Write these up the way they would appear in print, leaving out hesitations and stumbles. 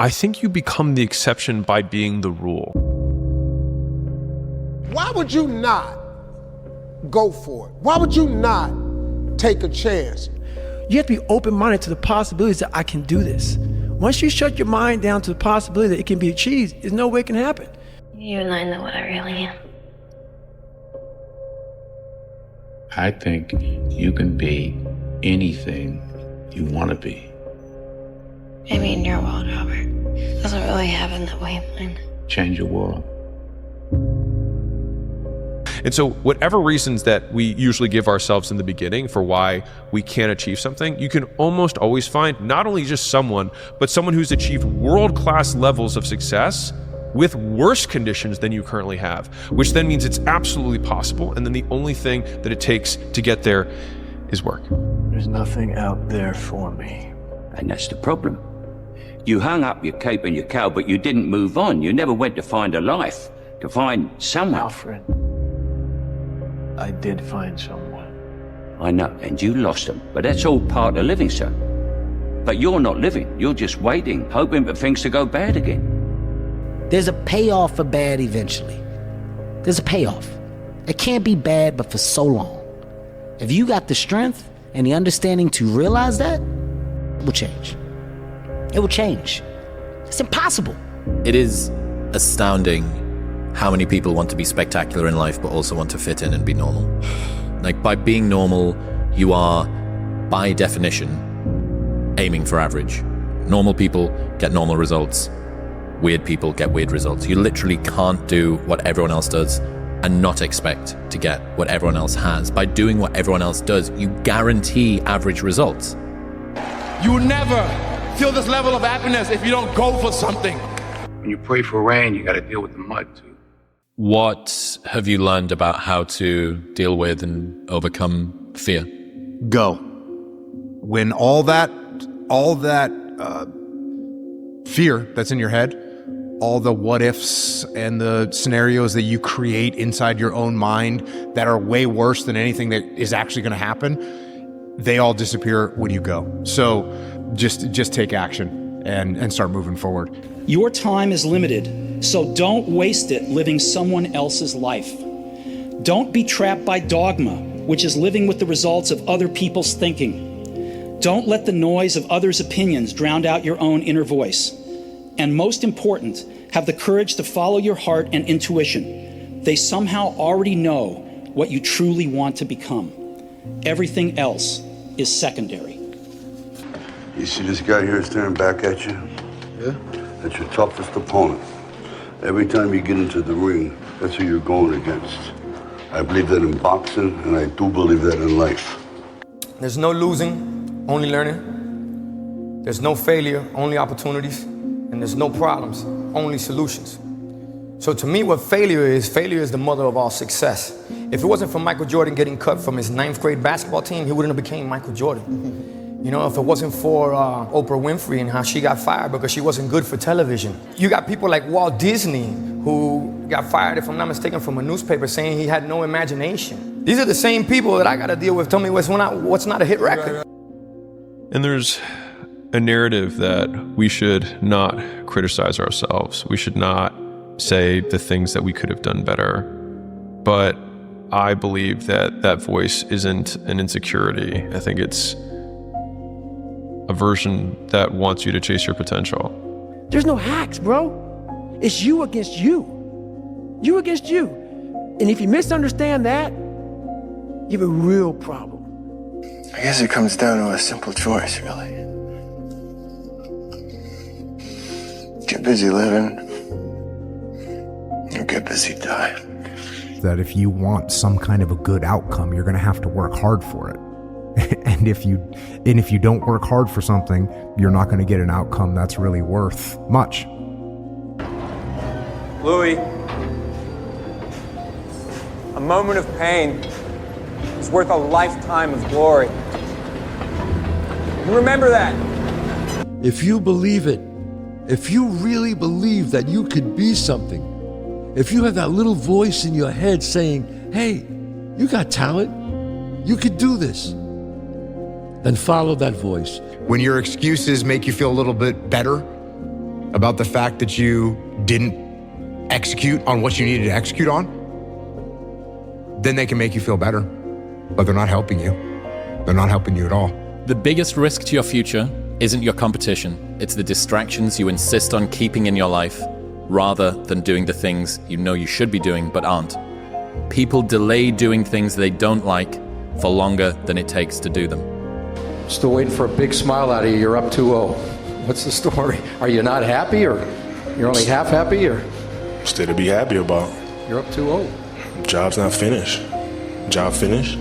I think you become the exception by being the rule. Why would you not go for it? Why would you not take a chance? You have to be open-minded to the possibilities that I can do this. Once you shut your mind down to the possibility that it can be achieved, there's no way it can happen. You and I know what I really am. I think you can be anything you want to be. Maybe in your world, Robert. It doesn't really happen that way in mine. Change your world. And so whatever reasons that we usually give ourselves in the beginning for why we can't achieve something, you can almost always find not only just someone, but someone who's achieved world-class levels of success with worse conditions than you currently have, which then means it's absolutely possible. And then the only thing that it takes to get there is work. There's nothing out there for me. And that's the problem. You hung up your cape and your cowl, but you didn't move on. You never went to find a life, to find someone. Alfred, I did find someone. I know, and you lost them, but that's all part of living, sir. But you're not living. You're just waiting, hoping for things to go bad again. There's a payoff for bad eventually. There's a payoff. It can't be bad, but for so long. If you got the strength and the understanding to realize that, it will change. It will change. It's impossible. It is astounding how many people want to be spectacular in life but also want to fit in and be normal. Like, by being normal, you are, by definition, aiming for average. Normal people get normal results. Weird people get weird results. You literally can't do what everyone else does and not expect to get what everyone else has. By doing what everyone else does, you guarantee average results. You will never feel this level of happiness if you don't go for something. When you pray for rain, you got to deal with the mud too. What have you learned about how to deal with and overcome fear? Go. When all that fear that's in your head, all the what ifs and the scenarios that you create inside your own mind that are way worse than anything that is actually going to happen, they all disappear when you go. So just take action and start moving forward. Your time is limited, so don't waste it living someone else's life. Don't be trapped by dogma, which is living with the results of other people's thinking. Don't let the noise of others' opinions drown out your own inner voice. And most important, have the courage to follow your heart and intuition. They somehow already know what you truly want to become. Everything else is secondary. You see this guy here staring back at you? Yeah? That's your toughest opponent. Every time you get into the ring, that's who you're going against. I believe that in boxing, and I do believe that in life. There's no losing, only learning. There's no failure, only opportunities. And there's no problems, only solutions. So to me, what failure is the mother of all success. If it wasn't for Michael Jordan getting cut from his 9th grade basketball team, he wouldn't have became Michael Jordan. You know, if it wasn't for Oprah Winfrey and how she got fired because she wasn't good for television. You got people like Walt Disney who got fired, if I'm not mistaken, from a newspaper saying he had no imagination. These are the same people that I got to deal with. Tell me what's not a hit record. And there's a narrative that we should not criticize ourselves. We should not say the things that we could have done better. But I believe that that voice isn't an insecurity. I think it's a version that wants you to chase your potential. There's no hacks, bro. It's you against you. You against you. And if you misunderstand that, you have a real problem. I guess it comes down to a simple choice, really. Get busy living, or get busy dying. That if you want some kind of a good outcome, you're going to have to work hard for it. And if you don't work hard for something, you're not going to get an outcome that's really worth much. Louis, a moment of pain is worth a lifetime of glory. You remember that. If you believe it, if you really believe that you could be something, if you have that little voice in your head saying, hey, you got talent, you could do this, then follow that voice. When your excuses make you feel a little bit better, about the fact that you didn't execute on what you needed to execute on, then they can make you feel better. But they're not helping you. They're not helping you at all. The biggest risk to your future isn't your competition. It's the distractions you insist on keeping in your life rather than doing the things you know you should be doing but aren't. People delay doing things they don't like for longer than it takes to do them. Still waiting for a big smile out of you. You're up 2-0. What's the story? Are you not happy, or you're only half happy, or? Still to be happy about. You're up 2-0. Job's not finished. Job finished?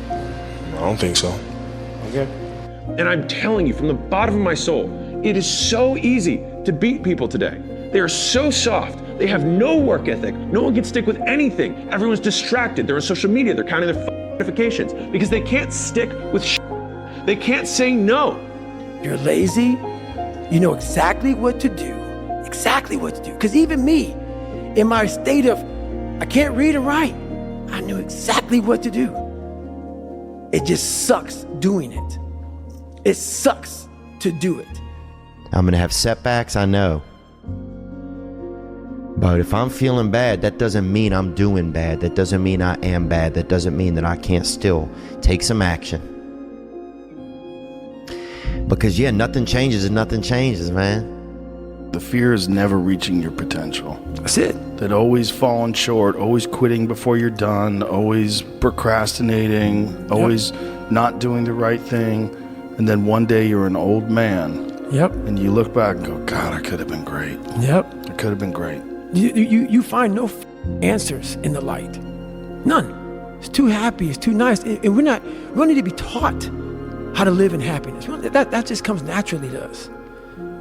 I don't think so. Okay. And I'm telling you from the bottom of my soul, it is so easy to beat people today. They are so soft. They have no work ethic. No one can stick with anything. Everyone's distracted. They're on social media. They're counting their notifications because they can't stick with shit. They can't say no. You're lazy. You know exactly what to do. Exactly what to do. Because even me, in my state of, I can't read and write, I knew exactly what to do. It just sucks doing it. It sucks to do it. I'm gonna have setbacks, I know. But if I'm feeling bad, that doesn't mean I'm doing bad. That doesn't mean I am bad. That doesn't mean that I can't still take some action. Because yeah, nothing changes if nothing changes, man. The fear is never reaching your potential. That's it. That always falling short, always quitting before you're done, always procrastinating, always not doing the right thing. And then one day you're an old man. Yep. And you look back and go, God, I could have been great. Yep. I could have been great. You find no answers in the light. None. It's too happy. It's too nice. And we don't need to be taught how to live in happiness. That just comes naturally to us.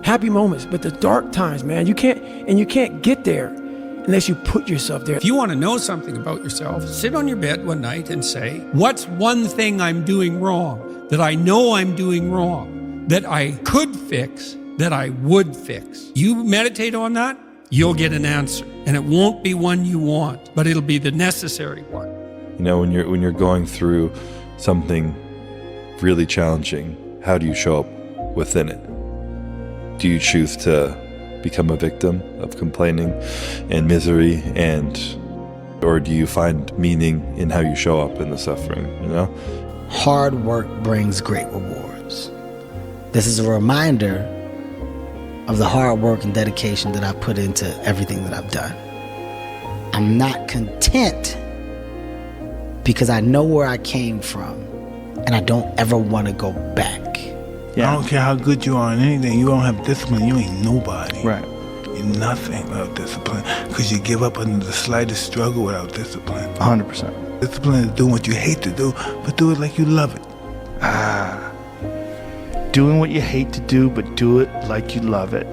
Happy moments, but the dark times, man, you can't get there unless you put yourself there. If you want to know something about yourself, sit on your bed one night and say, what's one thing I'm doing wrong, that I know I'm doing wrong, that I could fix, that I would fix? You meditate on that, you'll get an answer. And it won't be one you want, but it'll be the necessary one. You know, when you're going through something really challenging, how do you show up within it? Do you choose to become a victim of complaining and misery, or do you find meaning in how you show up in the suffering, you know? Hard work brings great rewards. This is a reminder of the hard work and dedication that I put into everything that I've done. I'm not content because I know where I came from and I don't ever want to go back. Yeah. I don't care how good you are in anything. You don't have discipline, you ain't nobody. Right. You're nothing without discipline because you give up under the slightest struggle without discipline. 100%. Discipline is doing what you hate to do, but do it like you love it. Doing what you hate to do, but do it like you love it.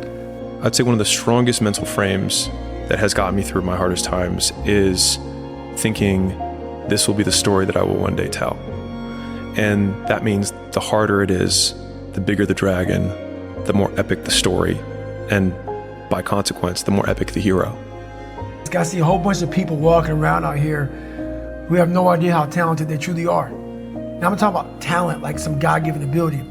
I'd say one of the strongest mental frames that has gotten me through my hardest times is thinking this will be the story that I will one day tell. And that means the harder it is, the bigger the dragon, the more epic the story, and by consequence, the more epic the hero. I see a whole bunch of people walking around out here who have no idea how talented they truly are. Now I'm talking about talent, like some God-given ability.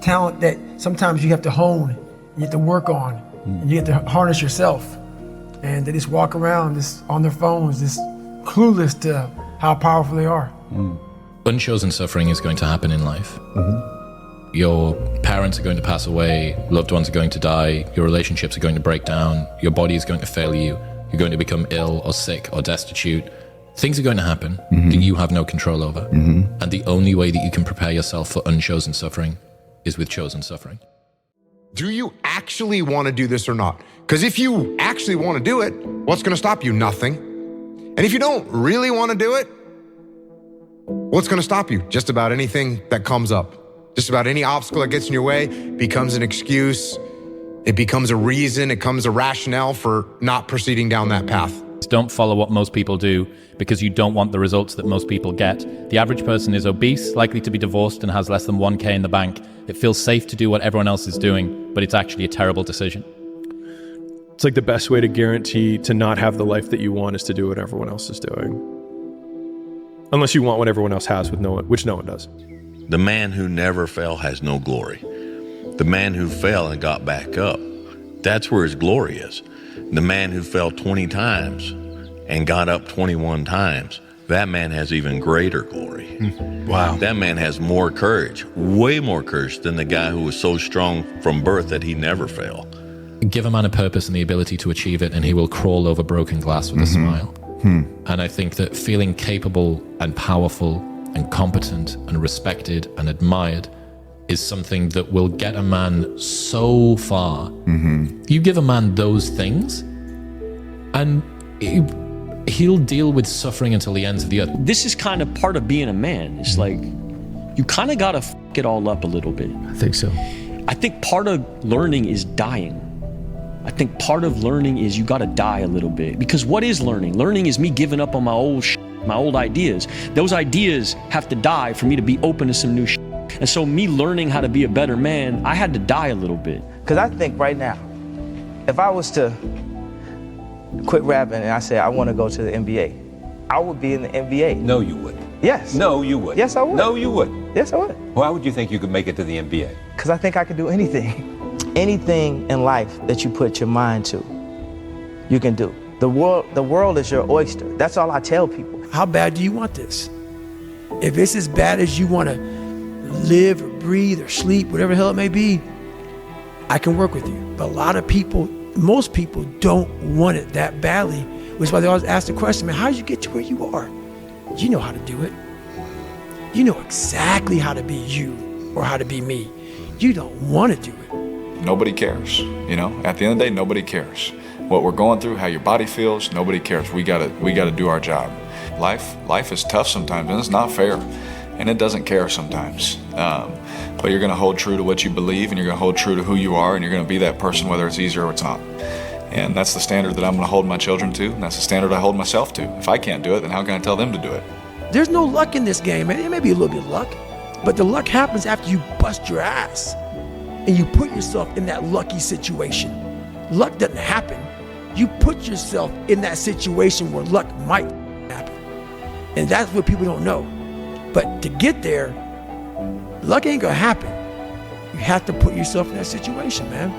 Talent that sometimes you have to hone, you have to work on, and you have to harness yourself. And they just walk around just on their phones, just clueless to how powerful they are. Unchosen suffering is going to happen in life. Your parents are going to pass away, loved ones are going to die, your relationships are going to break down, your body is going to fail you, you're going to become ill or sick or destitute. Things are going to happen that you have no control over. And the only way that you can prepare yourself for unchosen suffering is with chosen suffering. Do you actually want to do this or not? Because if you actually want to do it, what's going to stop you? Nothing. And if you don't really want to do it, what's going to stop you? Just about anything that comes up. Just about any obstacle that gets in your way becomes an excuse. It becomes a reason. It becomes a rationale for not proceeding down that path. Don't follow what most people do because you don't want the results that most people get. The average person is obese, likely to be divorced, and has less than 1K in the bank. It feels safe to do what everyone else is doing, but it's actually a terrible decision. It's like the best way to guarantee to not have the life that you want is to do what everyone else is doing. Unless you want what everyone else has, which no one does. The man who never fell has no glory. The man who fell and got back up That's where his glory is. The man who fell 20 times and got up 21 times, that man has even greater glory. Wow. That man has more courage, way more courage than the guy who was so strong from birth that he never fell. Give a man a purpose and the ability to achieve it, and he will crawl over broken glass with a smile. And I think that feeling capable and powerful and competent and respected and admired is something that will get a man so far. You give a man those things, and he'll deal with suffering until the ends of the earth. This is kind of part of being a man. It's like, you kind of got to f it all up a little bit. I think so. I think part of learning is dying. I think part of learning is you got to die a little bit. Because what is learning? Learning is me giving up on my old my old ideas. Those ideas have to die for me to be open to some new And so me learning how to be a better man, I had to die a little bit. Because I think right now, if I was to quit rapping and I said I want to go to the NBA, I would be in the NBA. No, you wouldn't. Yes. No, you wouldn't. Yes, I would. No, you wouldn't. Yes, I would. Why would you think you could make it to the NBA? Because I think I could do anything. Anything in life that you put your mind to, you can do. The world is your oyster. That's all I tell people. How bad do you want this? If it's as bad as you want to live or breathe or sleep, whatever the hell it may be, I can work with you. But a lot of people, most people don't want it that badly, which is why they always ask the question, man, how did you get to where you are? You know how to do it. You know exactly how to be you or how to be me. You don't want to do it. Nobody cares, you know? At the end of the day, nobody cares. What we're going through, how your body feels, nobody cares. We gotta do our job. Life is tough sometimes, and it's not fair, and it doesn't care sometimes. But you're gonna hold true to what you believe, and you're gonna hold true to who you are, and you're gonna be that person whether it's easy or it's not. And that's the standard that I'm gonna hold my children to, and that's the standard I hold myself to. If I can't do it, then how can I tell them to do it? There's no luck in this game, man. It may be a little bit of luck, but the luck happens after you bust your ass and you put yourself in that lucky situation. Luck doesn't happen. You put yourself in that situation where luck might happen. And that's what people don't know. But to get there, luck ain't gonna happen. You have to put yourself in that situation, man.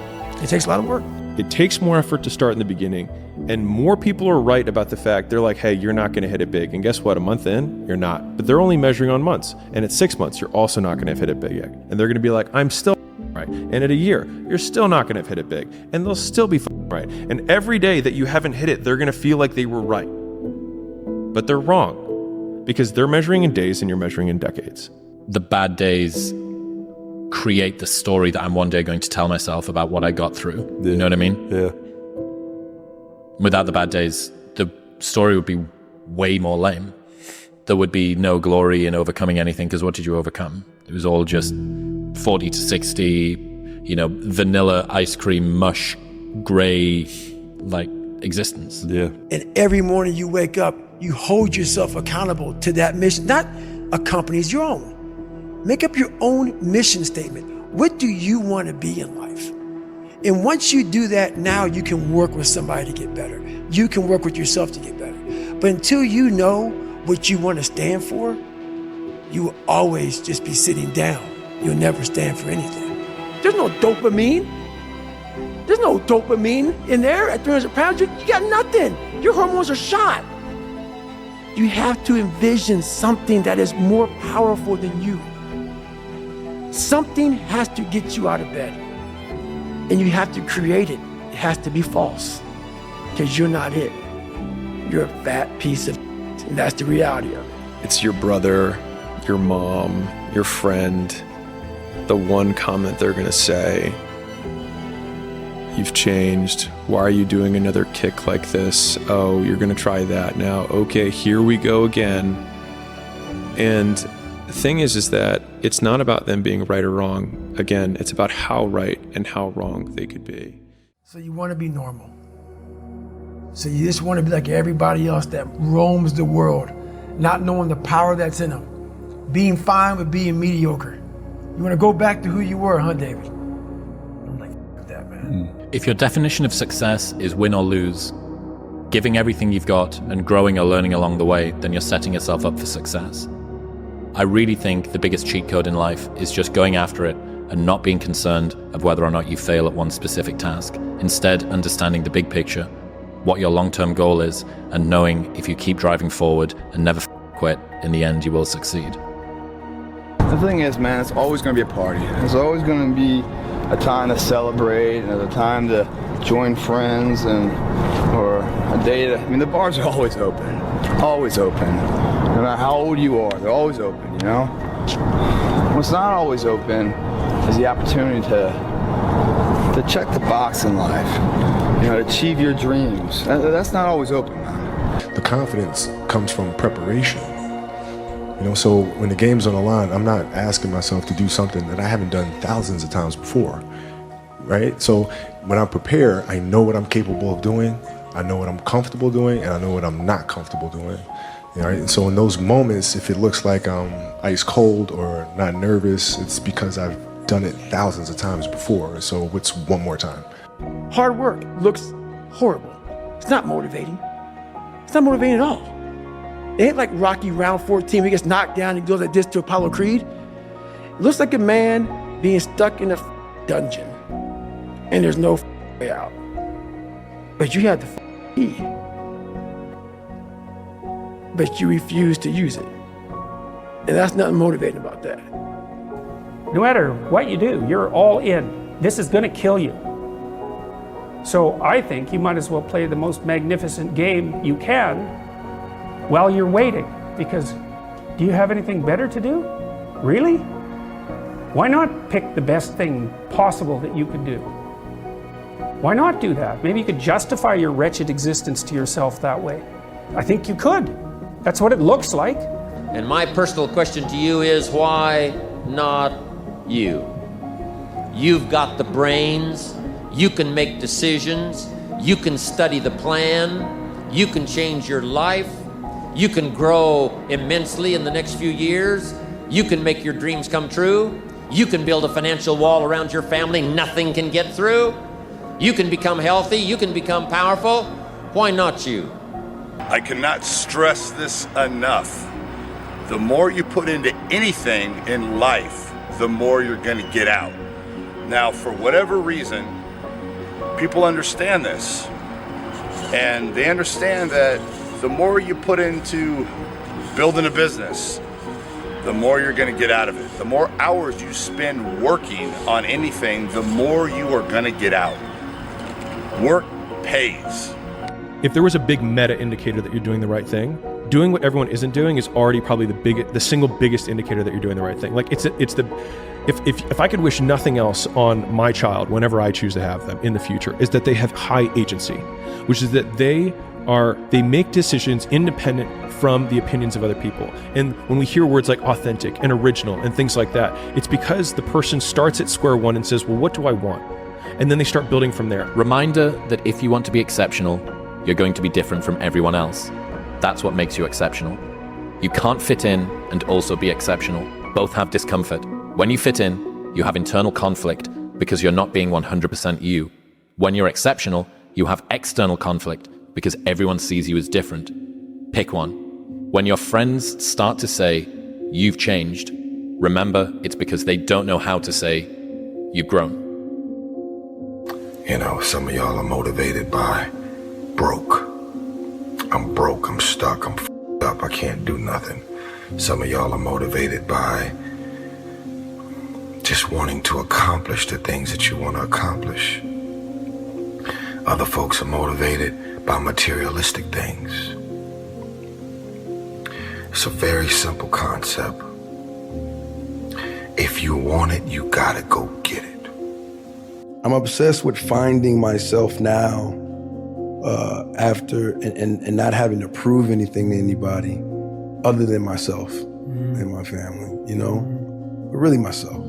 It takes a lot of work. It takes more effort to start in the beginning, and more people are right about the fact they're like, hey, you're not going to hit it big. And guess what? A month in, you're not. But they're only measuring on months. And at 6 months, you're also not going to have hit it big yet. And they're going to be like, I'm still right. And at a year, you're still not going to have hit it big. And they'll still be right. And every day that you haven't hit it, they're going to feel like they were right. But they're wrong, because they're measuring in days and you're measuring in decades. The bad days create the story that I'm one day going to tell myself about what I got through. Yeah. You know what I mean? Yeah. Without the bad days, the story would be way more lame. There would be no glory in overcoming anything, because what did you overcome? It was all just 40 to 60, vanilla ice cream mush, gray, existence. Yeah. And every morning you wake up, you hold yourself accountable to that mission, not a company's, your own. Make up your own mission statement. What do you want to be in life? And once you do that, now you can work with somebody to get better. You can work with yourself to get better. But until you know what you want to stand for, you will always just be sitting down. You'll never stand for anything. There's no dopamine. There's no dopamine in there at 300 pounds. You got nothing. Your hormones are shot. You have to envision something that is more powerful than you. Something has to get you out of bed. And you have to create it. It has to be false. Because you're not it. You're a fat piece of and that's the reality of it. It's your brother, your mom, your friend, the one comment they're going to say, you've changed. Why are you doing another kick like this? Oh, you're going to try that now. Okay, here we go again. And the thing is that it's not about them being right or wrong. Again, it's about how right and how wrong they could be. So you want to be normal. So you just want to be like everybody else that roams the world, not knowing the power that's in them. Being fine with being mediocre. You want to go back to who you were, huh, David? I'm like, f that, man. If your definition of success is win or lose, giving everything you've got and growing or learning along the way, then you're setting yourself up for success. I really think the biggest cheat code in life is just going after it and not being concerned of whether or not you fail at one specific task. Instead, understanding the big picture, what your long-term goal is, and knowing if you keep driving forward and never quit, in the end you will succeed. The thing is, man, it's always going to be a party. There's always going to be a time to celebrate and a time to join friends or a day to, the bars are always open. Always open. No matter how old you are, they're always open, you know? What's not always open is the opportunity to check the box in life, to achieve your dreams. That's not always open, man. The confidence comes from preparation. So when the game's on the line, I'm not asking myself to do something that I haven't done thousands of times before, right? So when I prepare, I know what I'm capable of doing, I know what I'm comfortable doing, and I know what I'm not comfortable doing. Right? And so in those moments, if it looks like I'm ice cold or not nervous, it's because I've done it thousands of times before. So what's one more time? Hard work looks horrible. It's not motivating. It's not motivating at all. It ain't like Rocky round 14 where he gets knocked down and goes like this to Apollo Creed. It looks like a man being stuck in a dungeon and there's no way out. But you have the key. But you refuse to use it. And that's nothing motivating about that. No matter what you do, you're all in. This is gonna kill you. So I think you might as well play the most magnificent game you can while you're waiting. Because do you have anything better to do? Really? Why not pick the best thing possible that you could do? Why not do that? Maybe you could justify your wretched existence to yourself that way. I think you could. That's what it looks like. And my personal question to you is, why not you? You've got the brains, you can make decisions, you can study the plan, you can change your life, you can grow immensely in the next few years, you can make your dreams come true, you can build a financial wall around your family nothing can get through, you can become healthy, you can become powerful. Why not you? I cannot stress this enough. The more you put into anything in life, the more you're going to get out. Now, for whatever reason, people understand this. And they understand that the more you put into building a business, the more you're going to get out of it. The more hours you spend working on anything, the more you are going to get out. Work pays. If there was a big meta indicator that you're doing the right thing, doing what everyone isn't doing is already probably the single biggest indicator that you're doing the right thing. Like if I could wish nothing else on my child whenever I choose to have them in the future, is that they have high agency, which is that they make decisions independent from the opinions of other people. And when we hear words like authentic and original and things like that, it's because the person starts at square one and says, well, what do I want? And then they start building from there. Reminder that if you want to be exceptional, you're going to be different from everyone else. That's what makes you exceptional. You can't fit in and also be exceptional. Both have discomfort. When you fit in, you have internal conflict because you're not being 100% you. When you're exceptional, you have external conflict because everyone sees you as different. Pick one. When your friends start to say, you've changed, remember it's because they don't know how to say, you've grown. Some of y'all are motivated by broke. I'm broke, I'm stuck, I'm f***ed up, I can't do nothing. Some of y'all are motivated by just wanting to accomplish the things that you want to accomplish. Other folks are motivated by materialistic things. It's a very simple concept. If you want it, you gotta go get it. I'm obsessed with finding myself now after and not having to prove anything to anybody other than myself and my family, but really myself.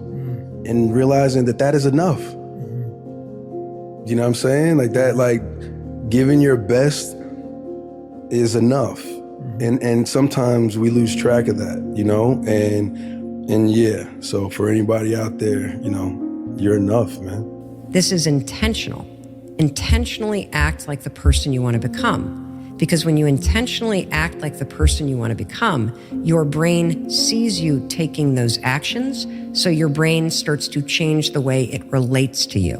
And realizing that is enough. You know what I'm saying? Like that, giving your best is enough. And sometimes we lose track of that, and yeah, so for anybody out there, you're enough, man. This is intentional. Intentionally act like the person you want to become. Because when you intentionally act like the person you want to become, your brain sees you taking those actions, so your brain starts to change the way it relates to you.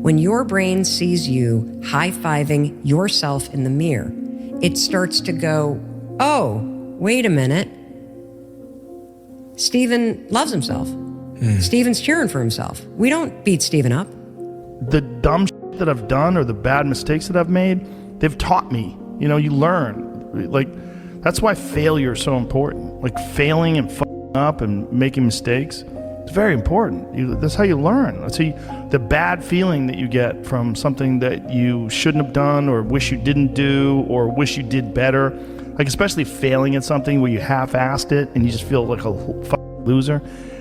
When your brain sees you high-fiving yourself in the mirror, it starts to go, oh, wait a minute. Steven loves himself. Steven's cheering for himself. We don't beat Steven up. The dumb shit that I've done or the bad mistakes that I've made, they've taught me. You know, you learn. Like, that's why failure is so important. Like, failing and fucking up and making mistakes, it's very important. That's how you learn. That's how the bad feeling that you get from something that you shouldn't have done or wish you didn't do or wish you did better. Like, especially failing at something where you half-assed it and you just feel like a fucking loser.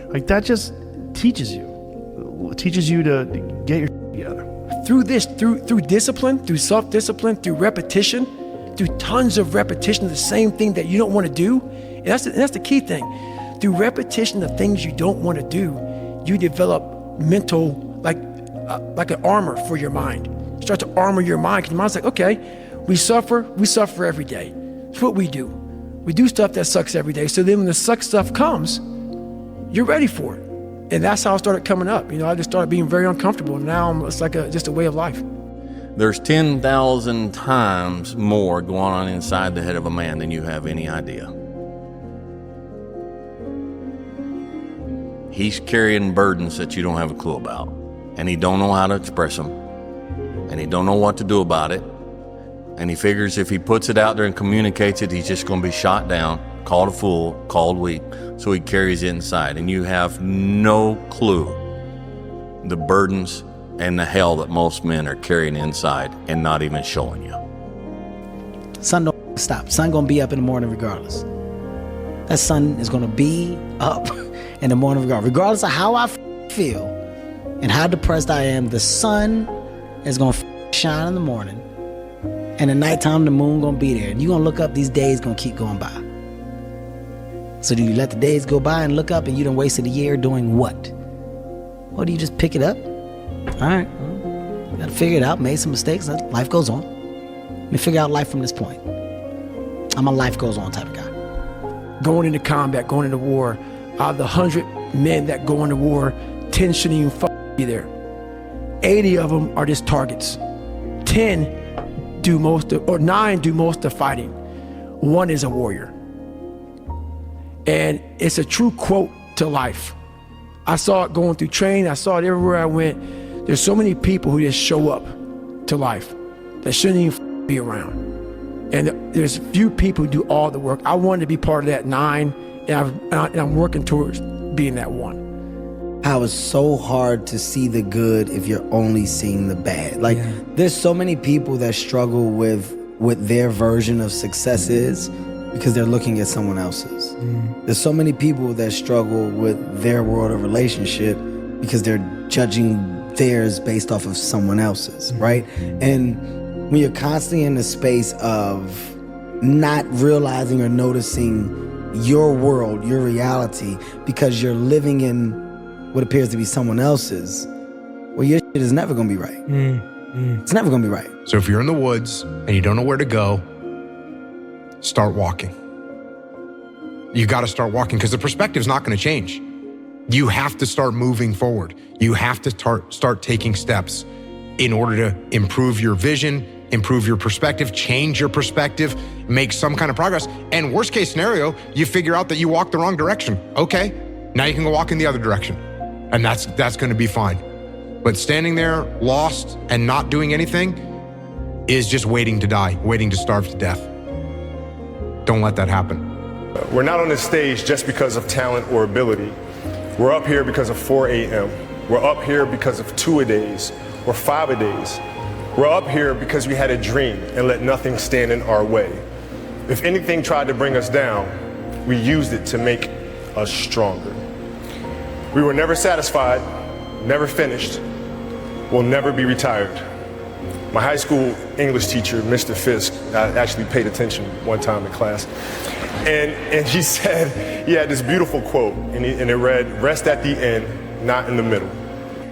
Like, that just teaches you. It teaches you to get your shit together. Through this, through discipline, through self-discipline, through repetition, through tons of repetition of the same thing that you don't want to do. And that's the key thing. Through repetition of things you don't want to do, you develop mental, like an armor for your mind. You start to armor your mind, because your mind's like, okay, we suffer every day. It's what we do. We do stuff that sucks every day. So then when the suck stuff comes, you're ready for it. And that's how I started coming up. You know, I just started being very uncomfortable. And now it's like just a way of life. There's 10,000 times more going on inside the head of a man than you have any idea. He's carrying burdens that you don't have a clue about. And he don't know how to express them. And he don't know what to do about it. And he figures if he puts it out there and communicates it, he's just going to be shot down, called a fool, called weak. So he carries it inside. And you have no clue the burdens and the hell that most men are carrying inside and not even showing you. Sun don't stop. Sun gonna be up in the morning regardless. That sun is gonna be up in the morning regardless of how I feel and how depressed I am. The sun is gonna shine in the morning, and at nighttime the moon gonna be there. And you gonna look up, these days gonna keep going by. So do you let the days go by and look up and you done wasted a year doing what? Or do you just pick it up? All right, well, gotta figure it out, made some mistakes, life goes on. Let me figure out life from this point. I'm a life goes on type of guy. Going into combat, going into war, out of the 100 men that go into war, 10 shouldn't even be there. 80 of them are just targets. 10 do most of, or 9 do most of the fighting. 1 is a warrior. And it's a true quote to life. I saw it going through training, I saw it everywhere I went. There's so many people who just show up to life that shouldn't even be around. And there's few people who do all the work. I wanted to be part of that 9, and I'm working towards being that 1. How it's so hard to see the good if you're only seeing the bad. Like, there's so many people that struggle with what their version of success is because they're looking at someone else's. There's so many people that struggle with their world of relationship because they're judging theirs based off of someone else's, right? And when you're constantly in the space of not realizing or noticing your world, your reality, because you're living in what appears to be someone else's, well, your shit is never gonna be right. It's never gonna be right. So if you're in the woods and you don't know where to go, start walking. You gotta start walking, because the perspective's not gonna change. You have to start moving forward. You have to start taking steps in order to improve your vision, improve your perspective, change your perspective, make some kind of progress. And worst case scenario, you figure out that you walked the wrong direction. Okay, now you can go walk in the other direction. And that's gonna be fine. But standing there lost and not doing anything is just waiting to die, waiting to starve to death. Don't let that happen. We're not on this stage just because of talent or ability. We're up here because of 4 a.m. We're up here because of 2-a-days or 5-a-days. We're up here because we had a dream and let nothing stand in our way. If anything tried to bring us down, we used it to make us stronger. We were never satisfied, never finished, will never be retired. My high school English teacher, Mr. Fisk, I actually paid attention one time in class, and he said, he had this beautiful quote, and it read, "Rest at the end, not in the middle."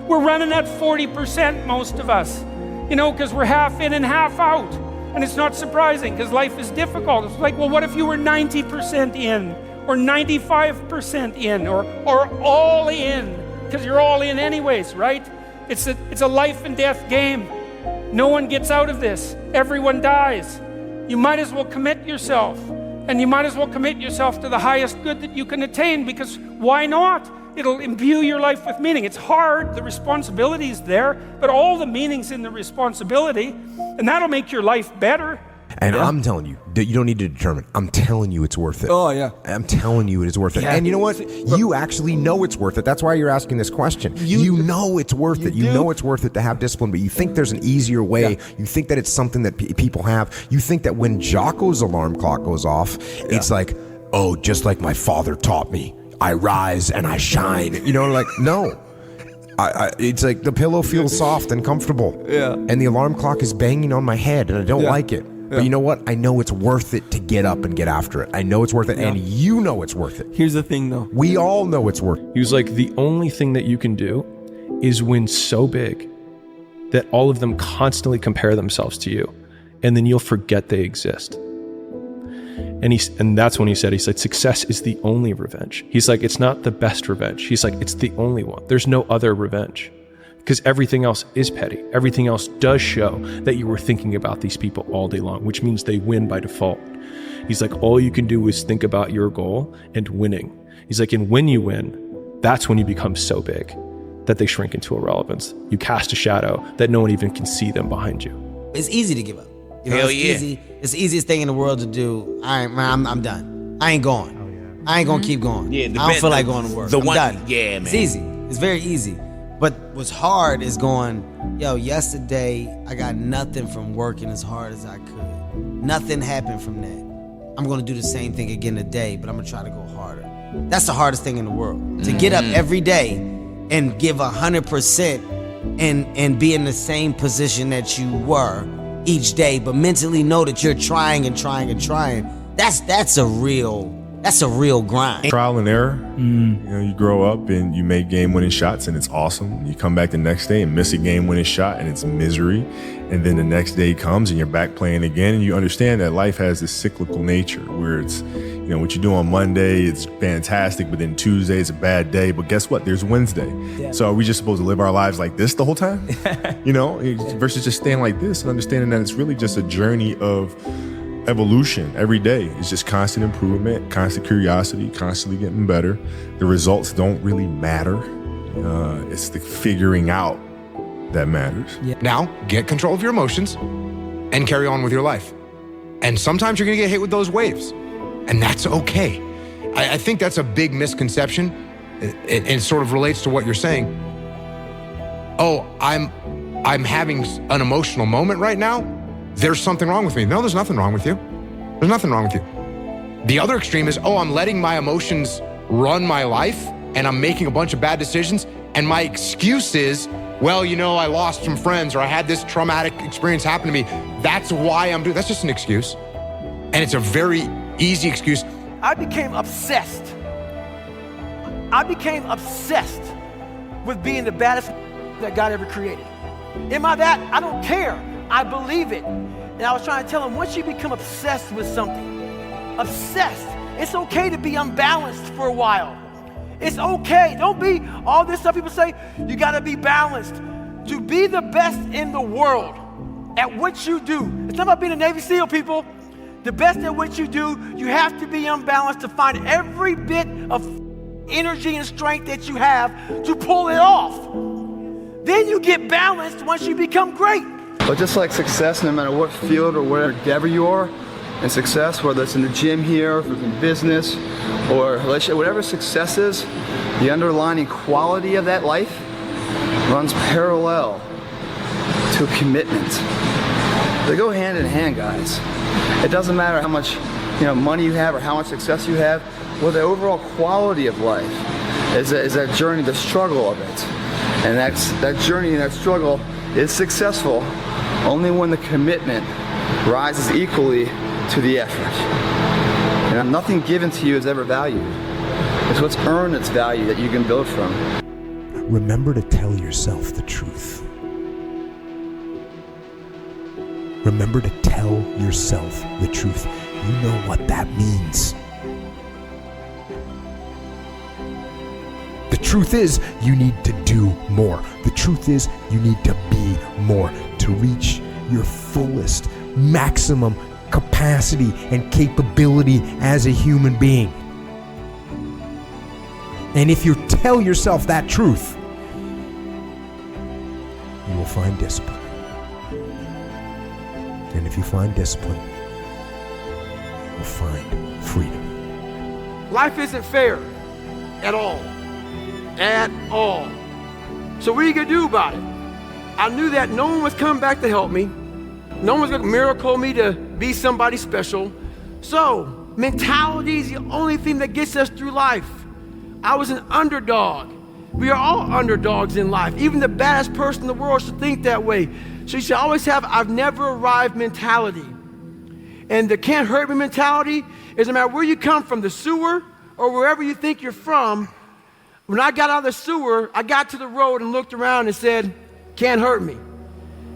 We're running at 40%, most of us, you know, because we're half in and half out. And it's not surprising because life is difficult. It's like, well, what if you were 90% in or 95% in or all in? Because you're all in anyways, right? It's a life and death game. No one gets out of this. Everyone dies. You might as well commit yourself. And you might as well commit yourself to the highest good that you can attain, because why not? It'll imbue your life with meaning. It's hard, the responsibility is there, but all the meaning's in the responsibility, and that'll make your life better. And I'm telling you, that you don't need to determine. I'm telling you it's worth it. Oh, yeah. I'm telling you it is worth it. Yeah. And you know what? You actually know it's worth it. That's why you're asking this question. You know it's worth it. You know it's worth it to have discipline, but you think there's an easier way. Yeah. You think that it's something that people have. You think that when Jocko's alarm clock goes off, it's like, oh, just like my father taught me, I rise and I shine. You know, like, no. It's like the pillow feels soft and comfortable. Yeah. And the alarm clock is banging on my head and I don't like it. But you know what? I know it's worth it to get up and get after it. I know it's worth it, and you know it's worth it. Here's the thing, though. We all know it's worth it. He was like, the only thing that you can do is win so big that all of them constantly compare themselves to you, and then you'll forget they exist. And that's when he said, success is the only revenge. He's like, it's not the best revenge. He's like, it's the only one. There's no other revenge. Because everything else is petty. Everything else does show that you were thinking about these people all day long, which means they win by default. He's like, all you can do is think about your goal and winning. He's like, and when you win, that's when you become so big that they shrink into irrelevance. You cast a shadow that no one even can see them behind you. It's easy to give up. You know, Hell it's yeah. easy. It's the easiest thing in the world to do. I'm done. I ain't going. I ain't gonna keep going. Yeah, I don't feel like going to work. I'm done. Yeah, man. It's easy. It's very easy. But what's hard is going, yo, yesterday I got nothing from working as hard as I could. Nothing happened from that. I'm gonna do the same thing again today, but I'm gonna try to go harder. That's the hardest thing in the world. To get up every day and give 100% and be in the same position that you were each day, but mentally know that you're trying and trying and trying. That's a real grind. Trial and error. You know, you grow up and you make game-winning shots and it's awesome. You come back the next day and miss a game-winning shot and it's misery. And then the next day comes and you're back playing again, and you understand that life has this cyclical nature where it's, you know, what you do on Monday, it's fantastic, but then Tuesday is a bad day. But guess what? There's Wednesday. Yeah. So are we just supposed to live our lives like this the whole time? You know, versus just staying like this and understanding that it's really just a journey of evolution. Every day is just constant improvement, constant curiosity, constantly getting better. The results don't really matter. It's the figuring out that matters. Now, get control of your emotions and carry on with your life. And sometimes you're gonna get hit with those waves, and that's okay. I think that's a big misconception. It sort of relates to what you're saying. Oh, I'm having an emotional moment right now. There's something wrong with me. No, there's nothing wrong with you. There's nothing wrong with you. The other extreme is, oh, I'm letting my emotions run my life and I'm making a bunch of bad decisions. And my excuse is, well, you know, I lost some friends or I had this traumatic experience happen to me. That's why I'm doing, that's just an excuse. And it's a very easy excuse. I became obsessed. With being the baddest that God ever created. Am I that? I don't care. I believe it. And I was trying to tell him, once you become obsessed with something, it's okay to be unbalanced for a while. It's okay. Don't be all this stuff people say, you gotta be balanced. To be the best in the world at what you do. It's not about being a Navy SEAL, people. The best at what you do, you have to be unbalanced to find every bit of energy and strength that you have to pull it off. Then you get balanced once you become great. But just like success, no matter what field or whatever endeavor you are, and success, whether it's in the gym here, if it's in business, or whatever success is, the underlying quality of that life runs parallel to commitment. They go hand in hand, guys. It doesn't matter how much money you have or how much success you have. Well, the overall quality of life is that journey, the struggle of it. And that journey and that struggle is successful only when the commitment rises equally to the effort. And nothing given to you is ever valued. It's what's earned its value that you can build from. Remember to tell yourself the truth. Remember to tell yourself the truth. You know what that means. The truth is, you need to do more. The truth is, you need to be more to reach your fullest, maximum capacity and capability as a human being. And if you tell yourself that truth, you will find discipline. And if you find discipline, you will find freedom. Life isn't fair at all. At all. So what are you gonna do about it? I knew that no one was coming back to help me. No one's gonna miracle me to be somebody special. So mentality is the only thing that gets us through life. I was an underdog. We are all underdogs in life. Even the baddest person in the world should think that way. So you should always have I've never arrived mentality. And the can't hurt me mentality is no matter where you come from, the sewer or wherever you think you're from. When I got out of the sewer, I got to the road and looked around and said, can't hurt me.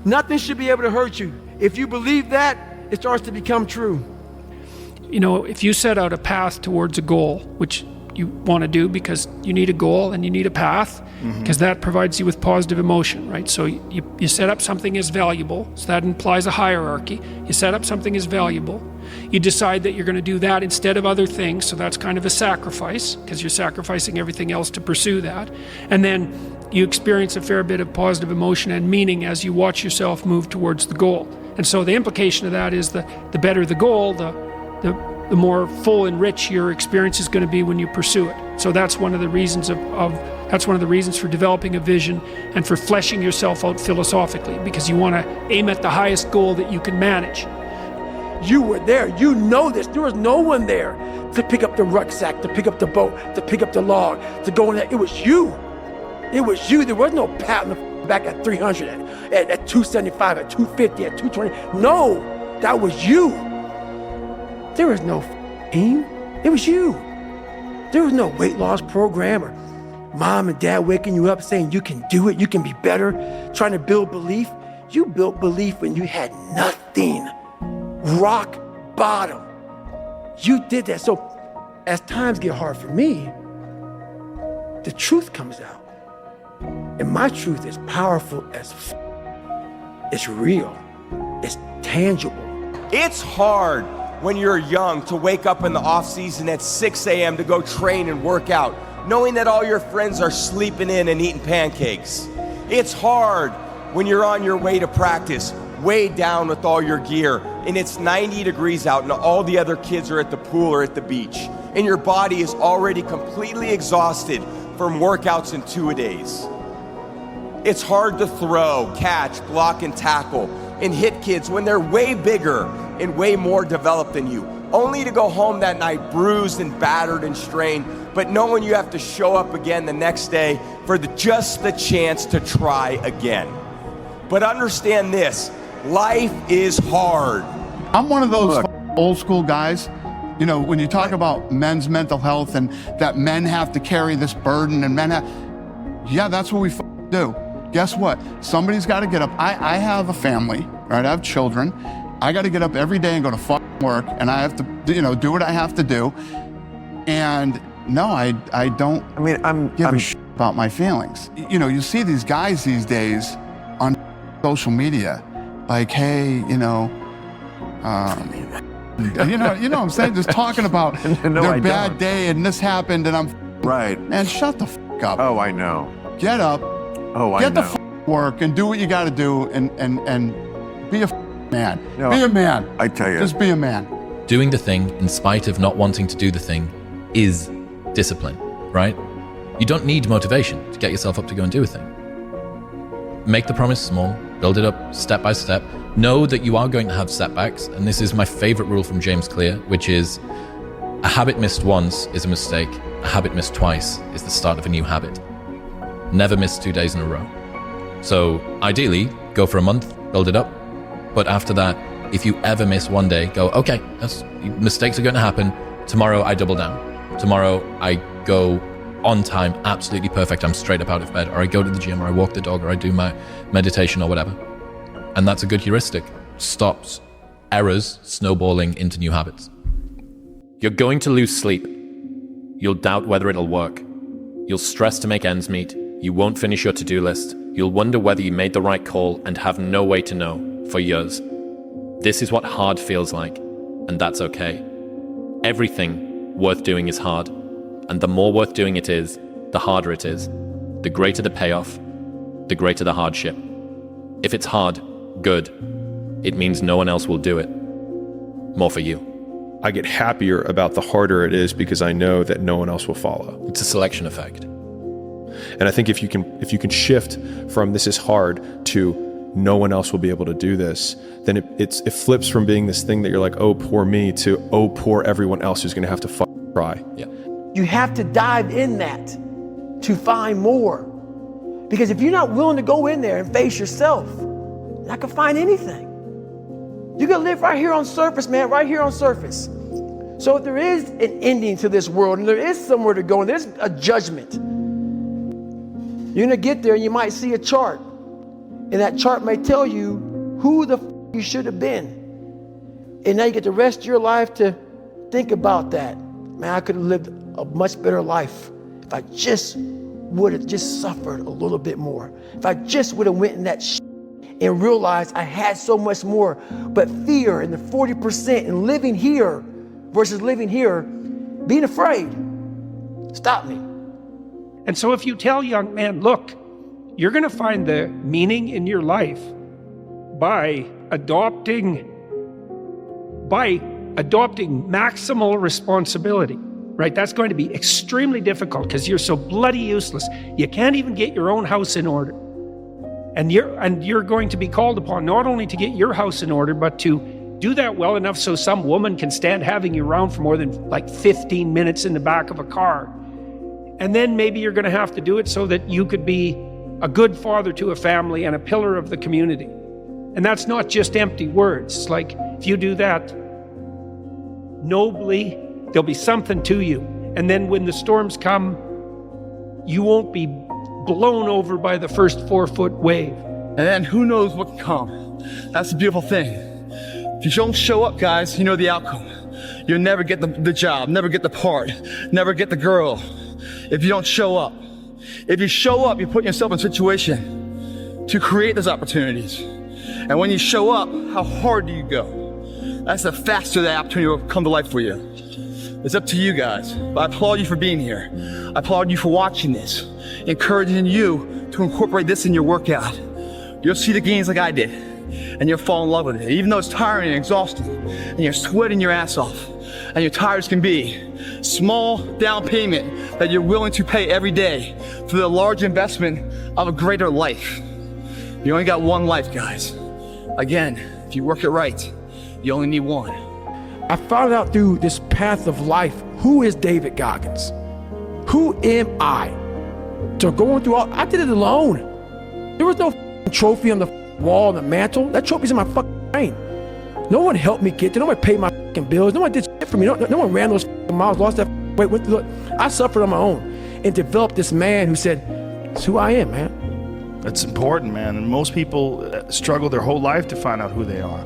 Nothing should be able to hurt you. If you believe that, it starts to become true. You know, if you set out a path towards a goal, which you want to do because you need a goal and you need a path, because that provides you with positive emotion, right? So you set up something as valuable, so that implies a hierarchy. You set up something as valuable. You decide that you're going to do that instead of other things, so that's kind of a sacrifice, because you're sacrificing everything else to pursue that. And then you experience a fair bit of positive emotion and meaning as you watch yourself move towards the goal. And so the implication of that is the better the goal, the more full and rich your experience is going to be when you pursue it. So that's one of the reasons that's one of the reasons for developing a vision and for fleshing yourself out philosophically, because you want to aim at the highest goal that you can manage. You were there, you know this. There was no one there to pick up the rucksack, to pick up the boat, to pick up the log, to go in there. It was you. It was you. There was no pat on the back at 300, at 275, at 250, at 220. No, that was you. There was no aim. It was you. There was no weight loss program or mom and dad waking you up saying you can do it, you can be better, trying to build belief. You built belief when you had nothing. Rock bottom. You did that. So as times get hard for me, the truth comes out. And my truth is powerful as it's real. It's tangible. It's hard when you're young to wake up in the off season at 6 a.m. to go train and work out, knowing that all your friends are sleeping in and eating pancakes. It's hard when you're on your way to practice, weighed down with all your gear, and it's 90 degrees out and all the other kids are at the pool or at the beach, and your body is already completely exhausted from workouts in 2-a-days. It's hard to throw, catch, block, and tackle, and hit kids when they're way bigger and way more developed than you, only to go home that night bruised and battered and strained, but knowing you have to show up again the next day for just the chance to try again. But understand this, life is hard. I'm one of those old school guys. You know, when you talk about men's mental health and that men have to carry this burden and men have, yeah, that's what we do. Guess what? Somebody's got to get up. I have a family, right? I have children. I got to get up every day and go to work, and I have to, do what I have to do. And no, I don't. I mean, I'm give a shit about my feelings. You know, you see these guys these days on social media, like, hey, you know what I'm saying? Just talking about their bad day and this happened and I'm right. Man, shut the up. Oh, I know. Get up. Oh, I get know. the work and do what you got to do and be a man. No, be a man. I tell you. Just be a man. Doing the thing in spite of not wanting to do the thing is discipline, right? You don't need motivation to get yourself up to go and do a thing. Make the promise small, build it up step by step. Know that you are going to have setbacks, and this is my favorite rule from James Clear, which is a habit missed once is a mistake. A habit missed twice is the start of a new habit. Never miss 2 days in a row. So ideally, go for a month, build it up. But after that, if you ever miss one day, go, okay, mistakes are going to happen. Tomorrow I double down. Tomorrow I go on time, absolutely perfect. I'm straight up out of bed, or I go to the gym, or I walk the dog, or I do my meditation or whatever. And that's a good heuristic. stops errors snowballing into new habits. You're going to lose sleep. You'll doubt whether it'll work. You'll stress to make ends meet. You won't finish your to-do list. You'll wonder whether you made the right call and have no way to know for years. This is what hard feels like, and that's okay. Everything worth doing is hard, and the more worth doing it is, the harder it is. The greater the payoff, the greater the hardship. If it's hard, good. It means no one else will do it. More for you. I get happier about the harder it is because I know that no one else will follow. It's a selection effect. And I think if you can shift from this is hard to no one else will be able to do this, then it flips from being this thing that you're like, oh, poor me, to oh, poor everyone else who's going to have to cry. Yeah. You have to dive in that to find more. Because if you're not willing to go in there and face yourself, you're not gonna find anything. You're gonna live right here on surface, man, right here on surface. So if there is an ending to this world and there is somewhere to go and there's a judgment, you're gonna get there and you might see a chart. And that chart may tell you who the you should have been. And now you get the rest of your life to think about that. Man, I could have lived a much better life if I just would have just suffered a little bit more. If I just would have went in that and realized I had so much more. But fear and the 40% and living here versus living here, being afraid, stop me. And so if you tell young men, look, you're going to find the meaning in your life by adopting maximal responsibility, right? That's going to be extremely difficult because you're so bloody useless. You can't even get your own house in order. And you're going to be called upon not only to get your house in order, but to do that well enough so some woman can stand having you around for more than like 15 minutes in the back of a car. And then maybe you're going to have to do it so that you could be a good father to a family and a pillar of the community. And that's not just empty words. It's like, if you do that nobly, there'll be something to you. And then when the storms come, you won't be blown over by the first 4-foot wave. And then who knows what can come. That's the beautiful thing. If you don't show up, guys, you know the outcome. You'll never get the job, never get the part, never get the girl if you don't show up. If you show up, you put yourself in a situation to create those opportunities. And when you show up, how hard do you go? That's the faster that opportunity will come to life for you. It's up to you guys. But I applaud you for being here. I applaud you for watching this, encouraging you to incorporate this in your workout. You'll see the gains like I did, and you'll fall in love with it. Even though it's tiring and exhausting, and you're sweating your ass off, and you're tired as can be, small down payment that you're willing to pay every day for the large investment of a greater life. You only got one life, guys. Again, if you work it right, you only need one. I found out through this path of life, who is David Goggins? Who am I? So going through I did it alone. There was no trophy on the wall, on the mantle. That trophy's in my brain. No one helped me get there. No one paid my bills. No one did shit for me. No one ran those miles, lost that weight. I suffered on my own and developed this man who said, it's who I am, man. That's important, man. And most people struggle their whole life to find out who they are.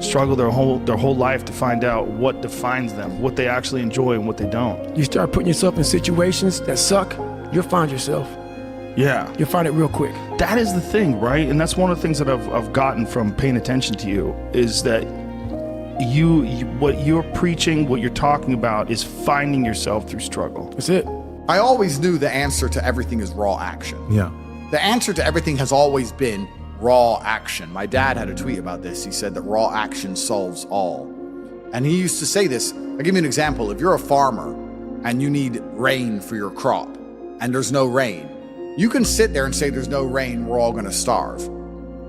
Struggle their whole life to find out what defines them, what they actually enjoy and what they don't. You start putting yourself in situations that suck, you'll find yourself. Yeah. You'll find it real quick. That is the thing, right? And that's one of the things that I've gotten from paying attention to you is that you what you're preaching, what you're talking about is finding yourself through struggle. That's it. I always knew the answer to everything is raw action. Yeah. The answer to everything has always been raw action. My dad had a tweet about this. He said that raw action solves all. And he used to say this. I'll give you an example. If you're a farmer and you need rain for your crop and there's no rain, you can sit there and say there's no rain, we're all gonna starve.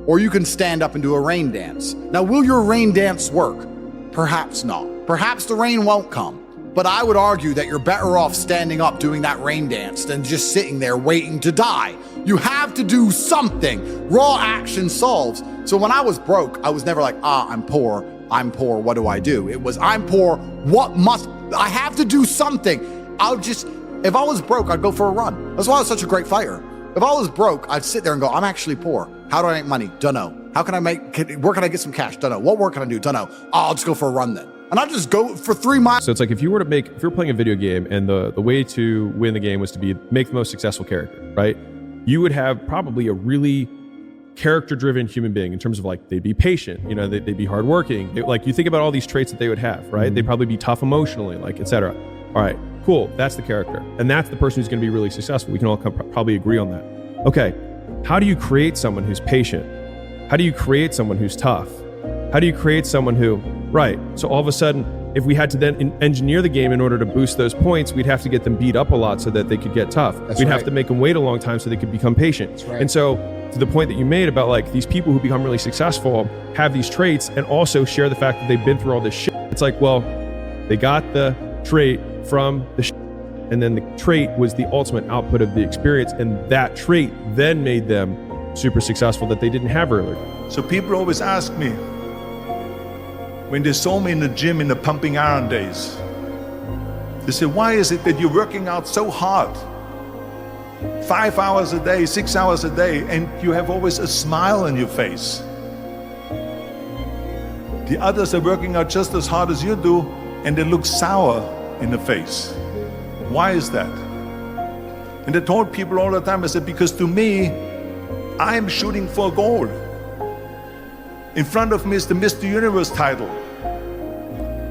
Or you can stand up and do a rain dance. Now, will your rain dance work? Perhaps not. Perhaps the rain won't come. But I would argue that you're better off standing up doing that rain dance than just sitting there waiting to die. You have to do something. Raw action solves. So when I was broke, I was never like, I'm poor, what do I do? It was, I'm poor, I have to do something. If I was broke, I'd go for a run. That's why I was such a great fighter. If I was broke, I'd sit there and go, I'm actually poor. How do I make money? Dunno. Where can I get some cash? Don't know. What work can I do? Don't know. Oh, I'll just go for a run then. And I'll just go for 3 miles. So it's like if you're playing a video game and the way to win the game was to make the most successful character, right? You would have probably a really character-driven human being in terms of like they'd be patient, they'd be hardworking. Like you think about all these traits that they would have, right? They'd probably be tough emotionally, like etc. All right, cool. That's the character, and that's the person who's going to be really successful. We can all probably agree on that. Okay, how do you create someone who's patient? How do you create someone who's tough? How do you create someone who, right? So all of a sudden, if we had to then engineer the game in order to boost those points, we'd have to get them beat up a lot so that they could get tough. We'd have to make them wait a long time so they could become patient. And so to the point that you made about like these people who become really successful have these traits and also share the fact that they've been through all this shit. It's like, well, they got the trait from the shit, and then the trait was the ultimate output of the experience, and that trait then made them super successful that they didn't have earlier. So people always ask me, when they saw me in the gym in the pumping iron days, they say, why is it that you're working out so hard? 5 hours a day, 6 hours a day, and you have always a smile on your face. The others are working out just as hard as you do, and they look sour in the face. Why is that? And I told people all the time, I said, because to me, I'm shooting for a goal. In front of me is the Mr. Universe title.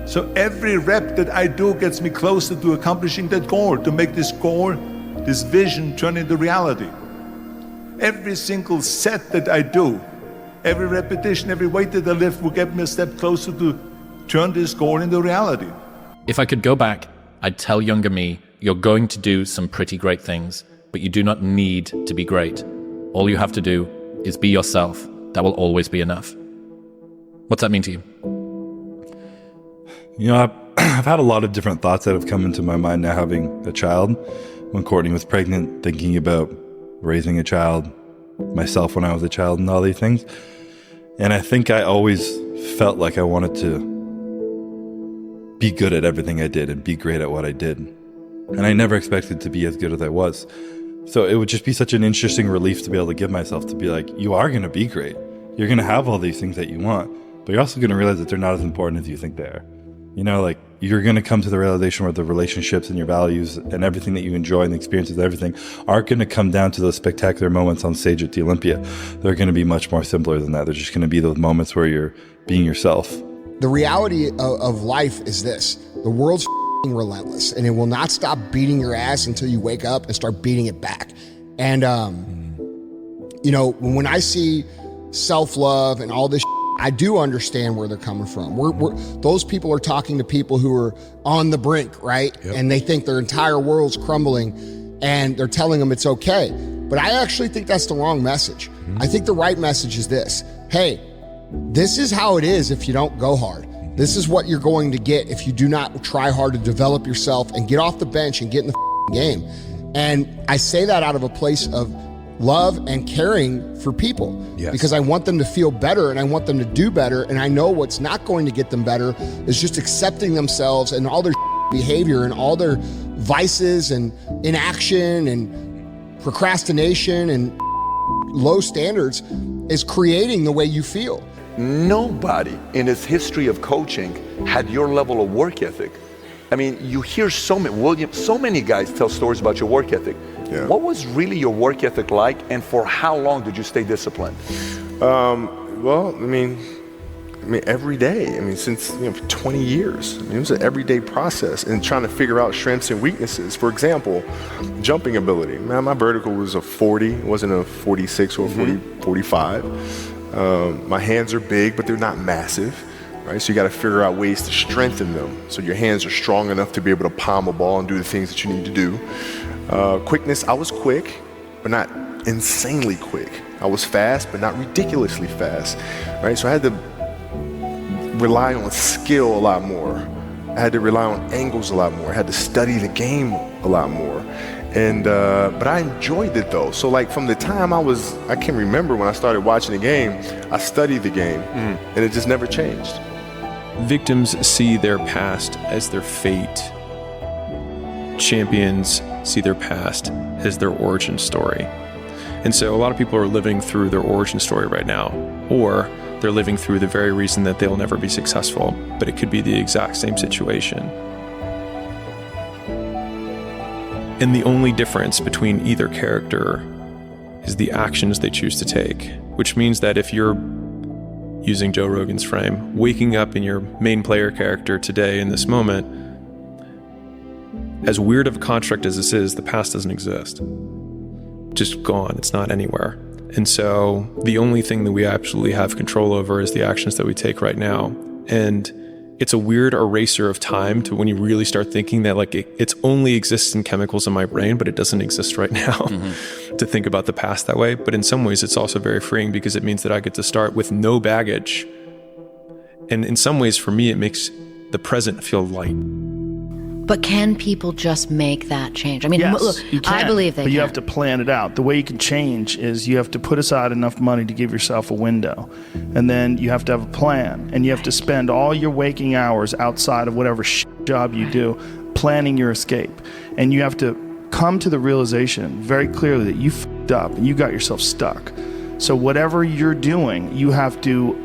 So every rep that I do gets me closer to accomplishing that goal, to make this goal, this vision turn into reality. Every single set that I do, every repetition, every weight that I lift will get me a step closer to turn this goal into reality. If I could go back, I'd tell younger me, you're going to do some pretty great things, but you do not need to be great. All you have to do is be yourself. That will always be enough. What's that mean to you? I've had a lot of different thoughts that have come into my mind now having a child. When Courtney was pregnant, thinking about raising a child, myself when I was a child, and all these things. And I think I always felt like I wanted to be good at everything I did and be great at what I did. And I never expected to be as good as I was. So it would just be such an interesting relief to be able to give myself, to be like, you are going to be great. You're going to have all these things that you want, but you're also going to realize that they're not as important as you think they are. You're going to come to the realization where the relationships and your values and everything that you enjoy and the experiences and everything aren't going to come down to those spectacular moments on stage at the Olympia. They're going to be much more simpler than that. They're just going to be those moments where you're being yourself. The reality of life is this: the world's relentless, and it will not stop beating your ass until you wake up and start beating it back. And, when I see self-love and all this, I do understand where they're coming from. Those people are talking to people who are on the brink, right? Yep. And they think their entire world's crumbling, and they're telling them it's okay. But I actually think that's the wrong message. I think the right message is this: hey, this is how it is if you don't go hard. This is what you're going to get if you do not try hard to develop yourself and get off the bench and get in the game. And I say that out of a place of love and caring for people, because I want them to feel better and I want them to do better. And I know what's not going to get them better is just accepting themselves and all their behavior and all their vices and inaction and procrastination and low standards is creating the way you feel. Nobody in its history of coaching had your level of work ethic. I mean, you hear so many guys tell stories about your work ethic. Yeah. What was really your work ethic like, and for how long did you stay disciplined? Every day. Since 20 years. It was an everyday process, and trying to figure out strengths and weaknesses. For example, jumping ability. Man, my vertical was a 40. It wasn't a 46 or a 45. My hands are big, but they're not massive. Right? So you got to figure out ways to strengthen them so your hands are strong enough to be able to palm a ball and do the things that you need to do. Quickness, I was quick, but not insanely quick. I was fast, but not ridiculously fast. Right? So I had to rely on skill a lot more. I had to rely on angles a lot more. I had to study the game a lot more. And but I enjoyed it though. So like from the time I can remember when I started watching the game, I studied the game, and it just never changed. Victims see their past as their fate. Champions see their past as their origin story. And so a lot of people are living through their origin story right now. or they're living through the very reason that they'll never be successful, but it could be the exact same situation. And the only difference between either character is the actions they choose to take, which means that if you're, using Joe Rogan's frame, waking up in your main player character today in this moment, as weird of a construct as this is, the past doesn't exist. Just gone, it's not anywhere. And so the only thing that we absolutely have control over is the actions that we take right now. And it's a weird eraser of time to when you really start thinking that like it's only exists in chemicals in my brain, but it doesn't exist right now to think about the past that way. But in some ways it's also very freeing because it means that I get to start with no baggage. And in some ways for me, it makes the present feel light. But can people just make that change? I mean, Yes, look, you can, I believe they but can. you have to plan it out. The way you can change is you have to put aside enough money to give yourself a window. And then you have to have a plan. And you have to spend all your waking hours outside of whatever job you do planning your escape. And you have to come to the realization very clearly that you f***ed up and you got yourself stuck. So whatever you're doing, you have to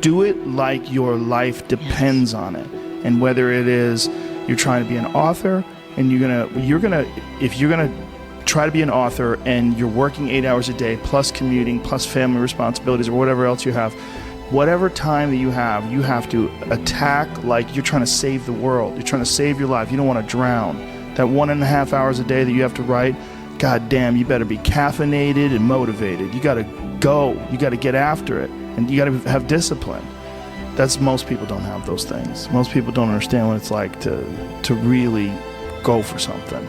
do it like your life depends on it. And whether it is you're trying to be an author and if you're gonna try to be an author and you're working 8 hours a day plus commuting plus family responsibilities or whatever else you have, whatever time that you have to attack like you're trying to save the world. You're trying to save your life. You don't want to drown. That 1.5 hours a day that you have to write, God damn, you better be caffeinated and motivated. You gotta go. You gotta get after it. And you gotta have discipline. Most people don't have those things. Most people don't understand what it's like to really go for something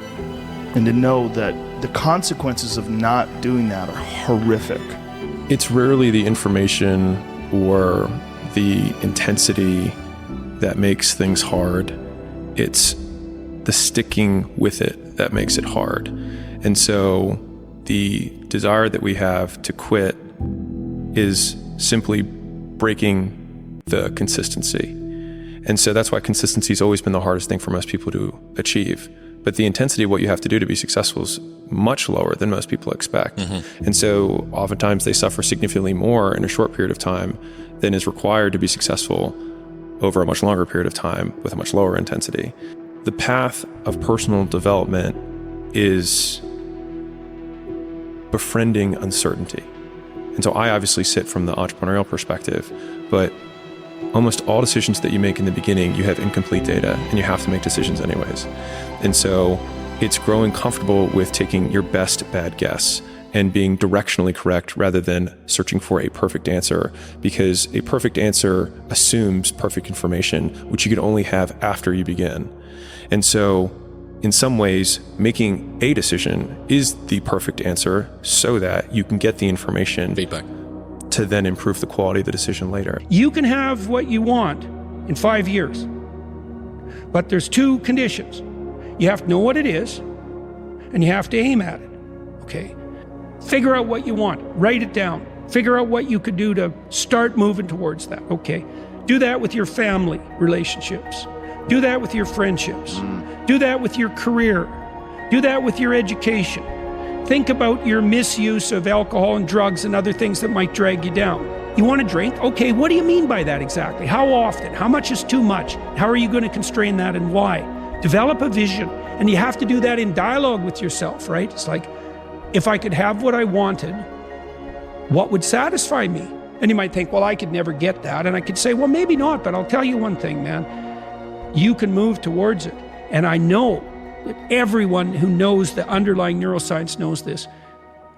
and to know that the consequences of not doing that are horrific. It's rarely the information or the intensity that makes things hard. It's the sticking with it that makes it hard. And so the desire that we have to quit is simply breaking the consistency. And so that's why consistency has always been the hardest thing for most people to achieve. But the intensity of what you have to do to be successful is much lower than most people expect. And so oftentimes they suffer significantly more in a short period of time than is required to be successful over a much longer period of time with a much lower intensity. The path of personal development is befriending uncertainty. And so I obviously sit from the entrepreneurial perspective, but almost all decisions that you make in the beginning, you have incomplete data and you have to make decisions anyways. And so it's growing comfortable with taking your best bad guess and being directionally correct rather than searching for a perfect answer, because a perfect answer assumes perfect information, which you can only have after you begin. And so in some ways, making a decision is the perfect answer so that you can get the information feedback to then improve the quality of the decision later. You can have what you want in 5 years, but there's 2 conditions. You have to know what it is, and you have to aim at it, okay? Figure out what you want, write it down, figure out what you could do to start moving towards that, okay? Do that with your family relationships. Do that with your friendships. Do that with your career. Do that with your education. Think about your misuse of alcohol and drugs and other things that might drag you down. You want to drink? Okay, what do you mean by that exactly? How often? How much is too much? How are you going to constrain that and why? Develop a vision, and you have to do that in dialogue with yourself, right? It's like, if I could have what I wanted, what would satisfy me? And you might think, well, I could never get that. And I could say, well, maybe not, but I'll tell you one thing, man. You can move towards it. And I know that everyone who knows the underlying neuroscience knows this.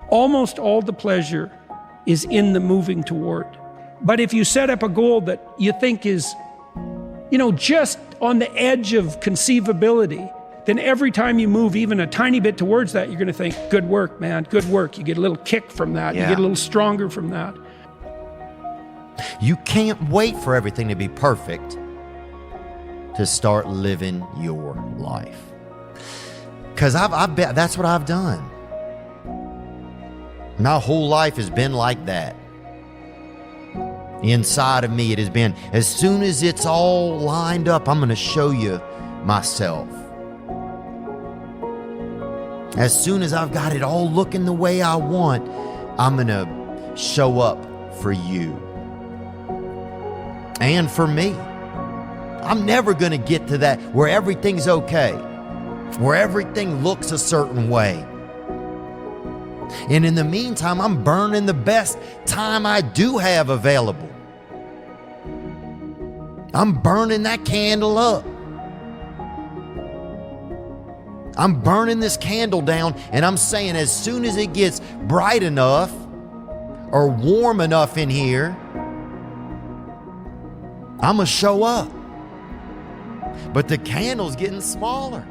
Almost all the pleasure is in the moving toward. But if you set up a goal that you think is, just on the edge of conceivability, then every time you move even a tiny bit towards that, you're going to think, good work, man, good work. You get a little kick from that. Yeah. You get a little stronger from that. You can't wait for everything to be perfect to start living your life. Because I've been, that's what I've done. My whole life has been like that. Inside of me, it has been, as soon as it's all lined up, I'm going to show you myself. As soon as I've got it all looking the way I want, I'm going to show up for you and for me. I'm never going to get to that where everything's okay, where everything looks a certain way. And in the meantime, I'm burning the best time I do have available. I'm burning that candle up. I'm burning this candle down, and I'm saying as soon as it gets bright enough or warm enough in here, I'm going to show up. But the candle's getting smaller.